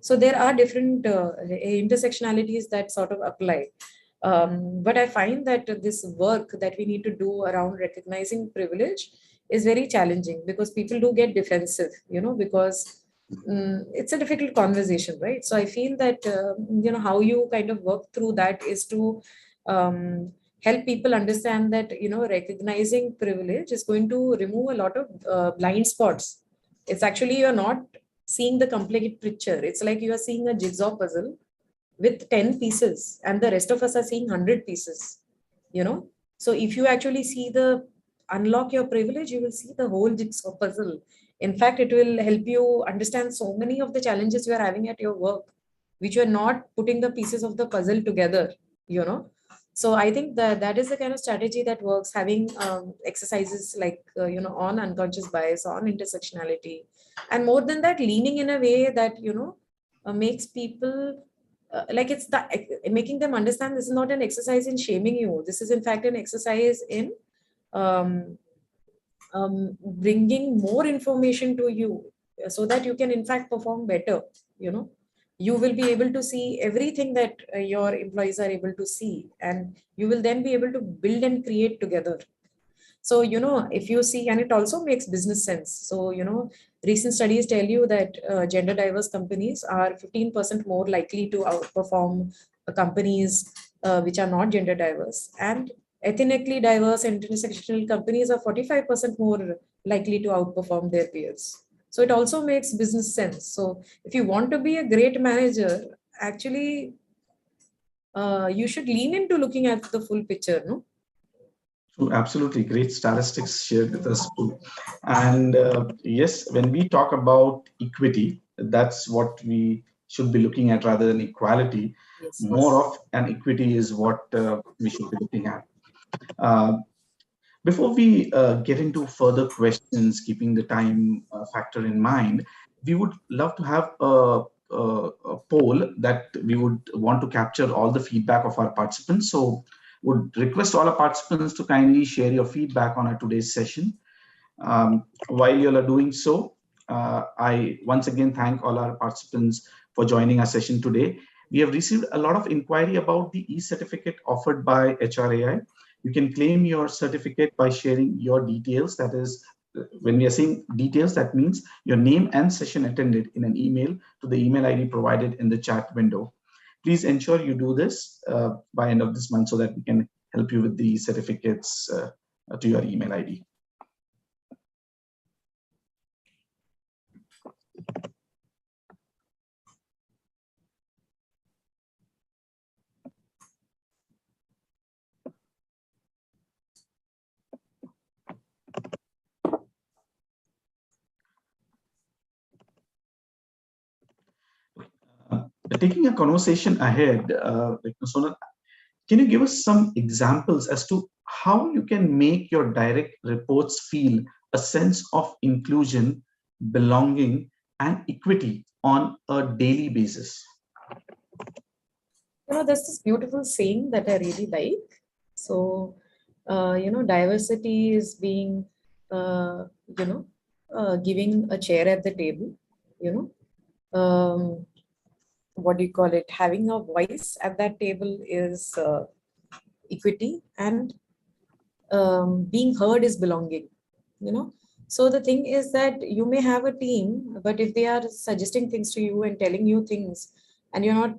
So there are different intersectionalities that sort of apply. But I find that this work that we need to do around recognizing privilege is very challenging, because people do get defensive, because it's a difficult conversation, right? So I feel that, how you kind of work through that is to help people understand that, recognizing privilege is going to remove a lot of blind spots. It's actually, you're not seeing the complete picture. It's like you are seeing a jigsaw puzzle with 10 pieces and the rest of us are seeing 100 pieces, so if you actually see the unlock your privilege, you will see the whole jigsaw puzzle. In fact, it will help you understand so many of the challenges you are having at your work, which you are not putting the pieces of the puzzle together, you know. So I think that that is the kind of strategy that works, having exercises like, on unconscious bias, on intersectionality, and more than that, leaning in a way that, makes people like it's the making them understand this is not an exercise in shaming you. This is in fact an exercise in um, bringing more information to you so that you can in fact perform better. You will be able to see everything that your employees are able to see, and you will then be able to build and create together. So, if you see, and it also makes business sense. So, recent studies tell you that gender diverse companies are 15% more likely to outperform companies which are not gender diverse. And ethnically diverse and intersectional companies are 45% more likely to outperform their peers. So, it also makes business sense. So, if you want to be a great manager, actually, you should lean into looking at the full picture, no? So absolutely great statistics shared with us too. And yes, when we talk about equity, that's what we should be looking at rather than equality. Yes. More of an equity is what we should be looking at. Uh, Before we get into further questions, keeping the time factor in mind, we would love to have a poll that we would want to capture all the feedback of our participants. So, would request all our participants to kindly share your feedback on our today's session. While you all are doing so, I once again thank all our participants for joining our session today. We have received a lot of inquiry about the e-certificate offered by HRAI. You can claim your certificate by sharing your details. That is, when we are saying details, that means your name and session attended in an email to the email ID provided in the chat window. Please ensure you do this by end of this month so that we can help you with the certificates to your email ID. Taking a conversation ahead, Sonal, can you give us some examples as to how you can make your direct reports feel a sense of inclusion, belonging, and equity on a daily basis? There's this beautiful saying that I really like. So, diversity is being, giving a chair at the table, what do you call it? Having a voice at that table is equity, and being heard is belonging, So the thing is that you may have a team, but if they are suggesting things to you and telling you things, and you're not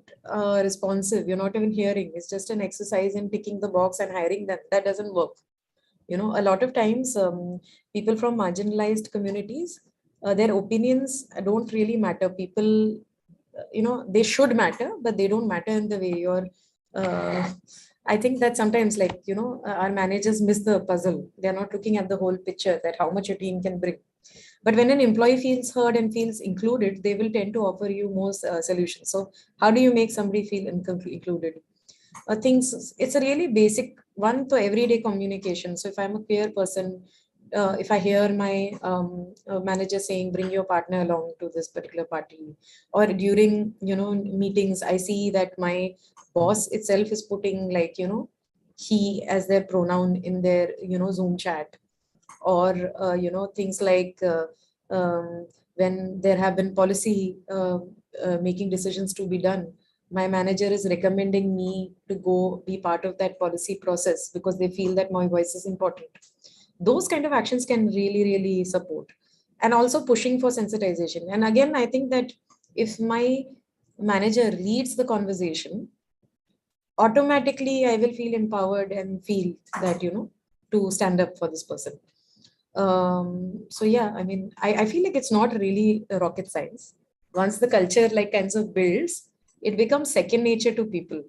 responsive, you're not even hearing, it's just an exercise in ticking the box and hiring them, that doesn't work. A lot of times people from marginalized communities, their opinions don't really matter. People, they should matter, but they don't matter in the way you're I think that sometimes, like, our managers miss the puzzle. They're not looking at the whole picture, that how much a team can bring. But when an employee feels heard and feels included, they will tend to offer you more solutions. So how do you make somebody feel included? Things, it's a really basic one to everyday communication. So if I'm a queer person, if I hear my manager saying, bring your partner along to this particular party, or during, meetings, I see that my boss itself is putting, like, he as their pronoun in their, Zoom chat, or, things like when there have been policy making decisions to be done, my manager is recommending me to go be part of that policy process because they feel that my voice is important. Those kind of actions can really, really support. and also pushing for sensitization. And again, I think that if my manager leads the conversation, automatically I will feel empowered and feel that, to stand up for this person. So yeah, I mean, I feel like it's not really a rocket science. Once the culture like kinds of builds, it becomes second nature to people.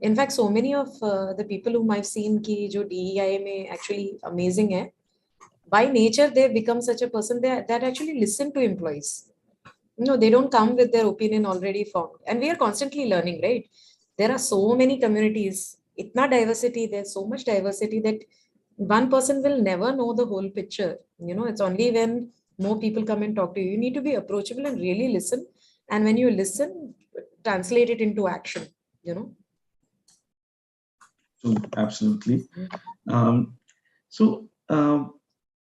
In fact, so many of the people whom I've seen ki jo DEI mein actually amazing hai, by nature they become such a person that actually listen to employees. No, they don't come with their opinion already formed. And we are constantly learning, right? There are so many communities, itna diversity, there's so much diversity that one person will never know the whole picture. It's only when more people come and talk to you. You need to be approachable and really listen. And when you listen, translate it into action, you know. Absolutely. So,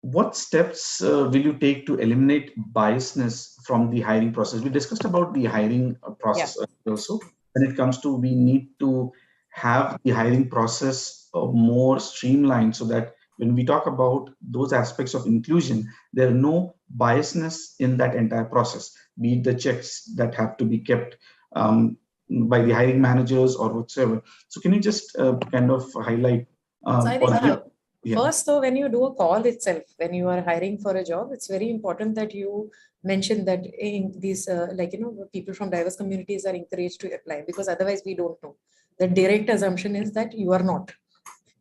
what steps will you take to eliminate biasness from the hiring process? We discussed about the hiring process also. When it comes to, we need to have the hiring process more streamlined so that when we talk about those aspects of inclusion, there are no biasness in that entire process, be it the checks that have to be kept by the hiring managers or whatsoever. So can you just kind of highlight? So I think first, though, when you do a call itself, when you are hiring for a job, it's very important that you mention that in these, people from diverse communities are encouraged to apply, because otherwise we don't know. The direct assumption is that you are not.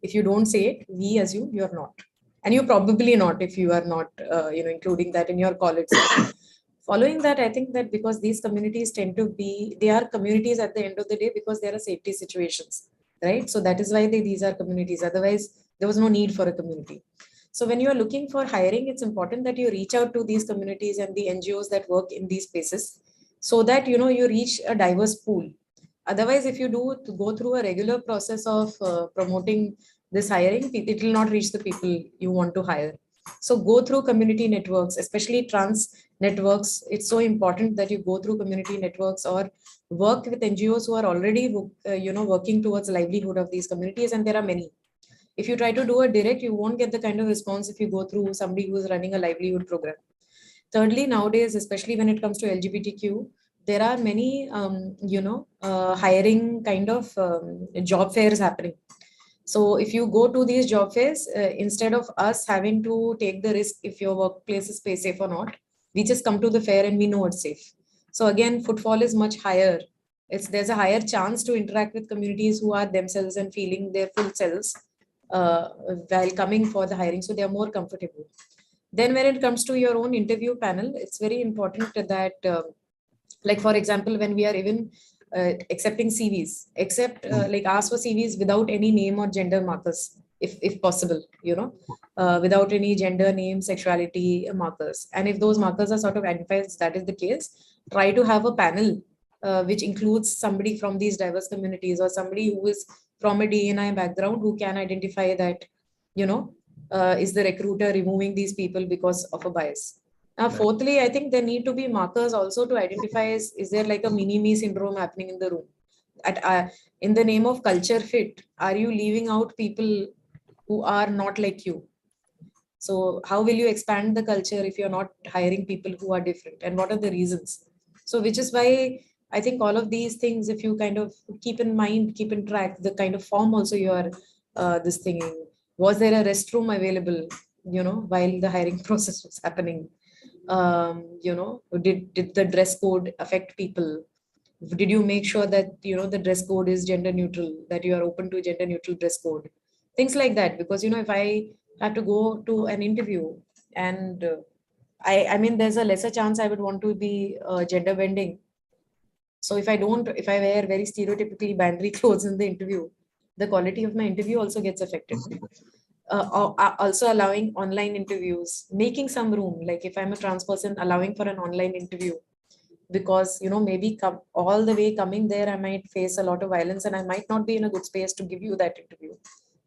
If you don't say it, we assume you are not. And you're probably not if you are not, including that in your call itself. Following that, I think that because these communities tend to be, they are communities at the end of the day because there are safety situations, right? So that is why these are communities. Otherwise, there was no need for a community. So when you are looking for hiring, it's important that you reach out to these communities and the NGOs that work in these spaces so that, you reach a diverse pool. Otherwise, if you do to go through a regular process of promoting this hiring, it will not reach the people you want to hire. So go through community networks, especially trans networks. It's so important that you go through community networks or work with NGOs who are already, working towards livelihood of these communities. And there are many. If you try to do a direct, you won't get the kind of response if you go through somebody who is running a livelihood program. Thirdly, nowadays, especially when it comes to LGBTQ, there are many, hiring kind of job fairs happening. So if you go to these job fairs, instead of us having to take the risk if your workplace is safe or not, we just come to the fair and we know it's safe. So again, footfall is much higher. There's a higher chance to interact with communities who are themselves and feeling their full selves while coming for the hiring. So they are more comfortable. Then when it comes to your own interview panel, it's very important that, like for example, when we are even accepting CVs, ask for CVs without any name or gender markers, if possible, without any gender, name, sexuality markers. And if those markers are sort of identified, that is the case, try to have a panel which includes somebody from these diverse communities or somebody who is from a DNI background who can identify that, is the recruiter removing these people because of a bias. Fourthly, I think there need to be markers also to identify is there like a mini-me syndrome happening in the room? In the name of culture fit, are you leaving out people who are not like you? So how will you expand the culture if you're not hiring people who are different? And what are the reasons? So which is why I think all of these things, if you kind of keep in mind, keep in track, the kind of form also you are this thing. Was there a restroom available, while the hiring process was happening? Did the dress code affect people? Did you make sure that, the dress code is gender neutral, that you are open to gender neutral dress code? Things like that. Because, if I have to go to an interview and I mean, there's a lesser chance I would want to be gender bending. So if I wear very stereotypically binary clothes in the interview, the quality of my interview also gets affected. Also allowing online interviews, making some room, like if I'm a trans person, allowing for an online interview, because maybe all the way coming there I might face a lot of violence and I might not be in a good space to give you that interview.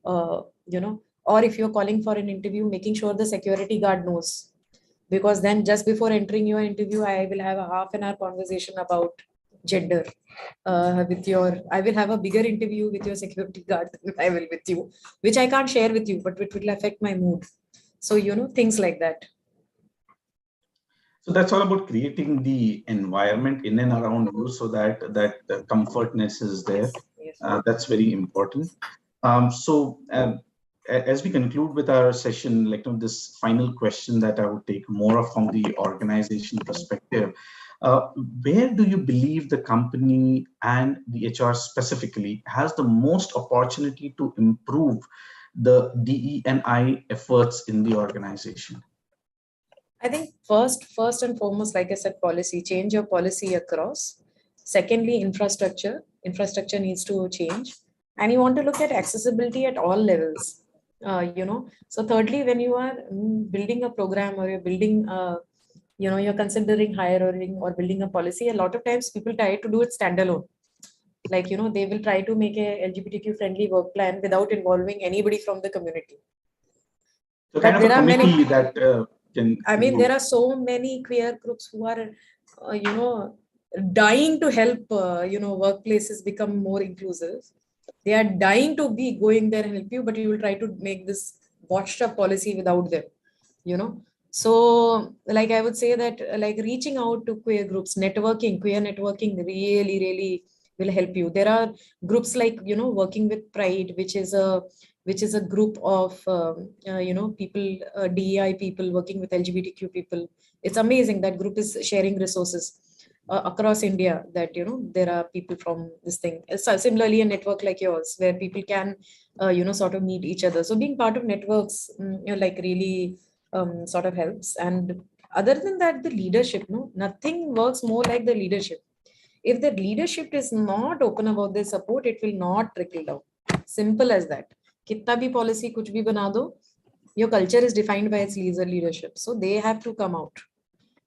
Or if you're calling for an interview, making sure the security guard knows, because then just before entering your interview I will have a half an hour conversation about gender I will have a bigger interview with your security guard than I will with you, which I can't share with you, but it will affect my mood. So things like that. So that's all about creating the environment in and around you so that the comfortness is there. Yes. That's very important. As we conclude with our session, like this final question that I would take more from the organization perspective, where do you believe the company and the HR specifically has the most opportunity to improve the DE&I efforts in the organization? I think first and foremost, like I said, policy, change your policy across. Secondly, infrastructure. Infrastructure needs to change. And you want to look at accessibility at all levels. So thirdly, when you are building a program or you're building, you're considering hiring or building a policy, a lot of times people try to do it standalone. Like, they will try to make a LGBTQ friendly work plan without involving anybody from the community. So kind of a committee that can. I mean, there are so many queer groups who are, dying to help, workplaces become more inclusive. They are dying to be going there and help you, but you will try to make this washed up policy without them. So, like I would say that, like reaching out to queer groups, queer networking really, really will help you. There are groups like, Working with Pride, which is a group of people, DEI people working with LGBTQ people. It's amazing. That group is sharing resources across India, that there are people from this thing. Similarly, a network like yours where people can sort of meet each other. So being part of networks like really sort of helps. And other than that, the leadership, nothing works more like the leadership. If the leadership is not open about their support, it will not trickle down. Simple as that. Kitta bhi policy kuch bhi bana do, your culture is defined by its leadership. So they have to come out.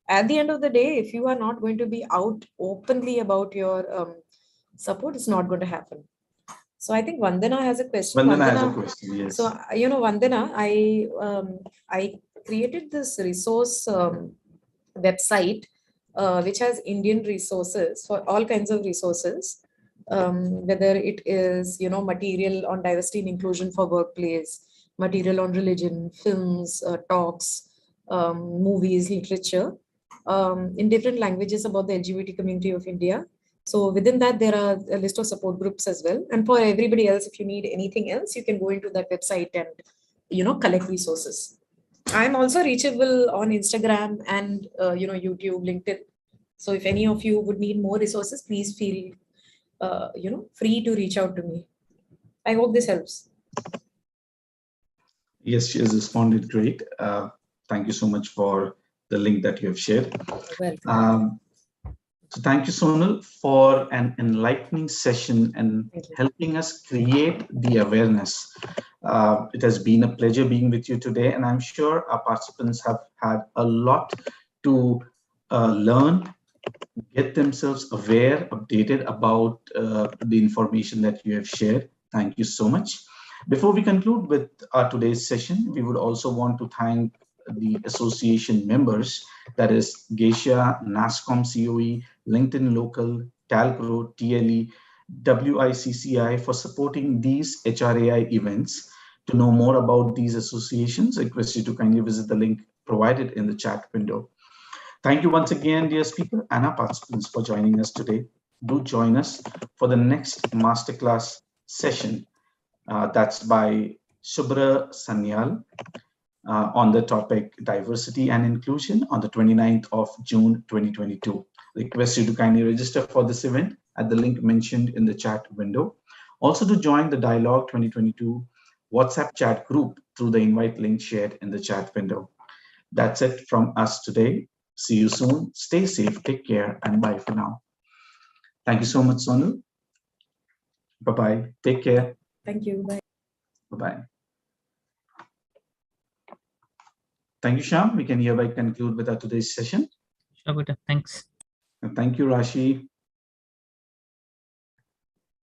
At the end of the day, if you are not going to be out openly about your support, it's not going to happen. So I think Vandana has a question. Vandana has a question, yes. So, Vandana, I created this resource website, which has Indian resources for all kinds of resources, whether it is, material on diversity and inclusion for workplace, material on religion, films, talks, movies, literature, in different languages about the LGBT community of India. So within that, there are a list of support groups as well. And for everybody else, if you need anything else, you can go into that website and, collect resources. I'm also reachable on Instagram and, YouTube, LinkedIn. So if any of you would need more resources, please feel, free to reach out to me. I hope this helps. Yes, she has responded great. Thank you so much for the link that you have shared. Welcome. So thank you, Sonal, for an enlightening session and helping us create the awareness. It has been a pleasure being with you today, and I'm sure our participants have had a lot to learn, get themselves aware, updated about the information that you have shared. Thank you so much. Before we conclude with our today's session, we would also want to thank the association members, that is Geisha, NASCOM COE, LinkedIn Local, Talcro, TLE, WICCI for supporting these HRAI events. To know more about these associations, I request you to kindly visit the link provided in the chat window. Thank you once again, dear speaker and our participants, for joining us today. Do join us for the next masterclass session. That's by Subra Sanyal on the topic Diversity and Inclusion on the 29th of June 2022. Request you to kindly register for this event at the link mentioned in the chat window. Also to join the Dialogue 2022 WhatsApp chat group through the invite link shared in the chat window. That's it from us today. See you soon. Stay safe, take care, and bye for now. Thank you so much, Sonal. Bye-bye. Take care. Thank you. Bye. Bye-bye. Thank you, Shyam. We can hereby conclude with our today's session. Sure, thanks. And thank you, Rashi.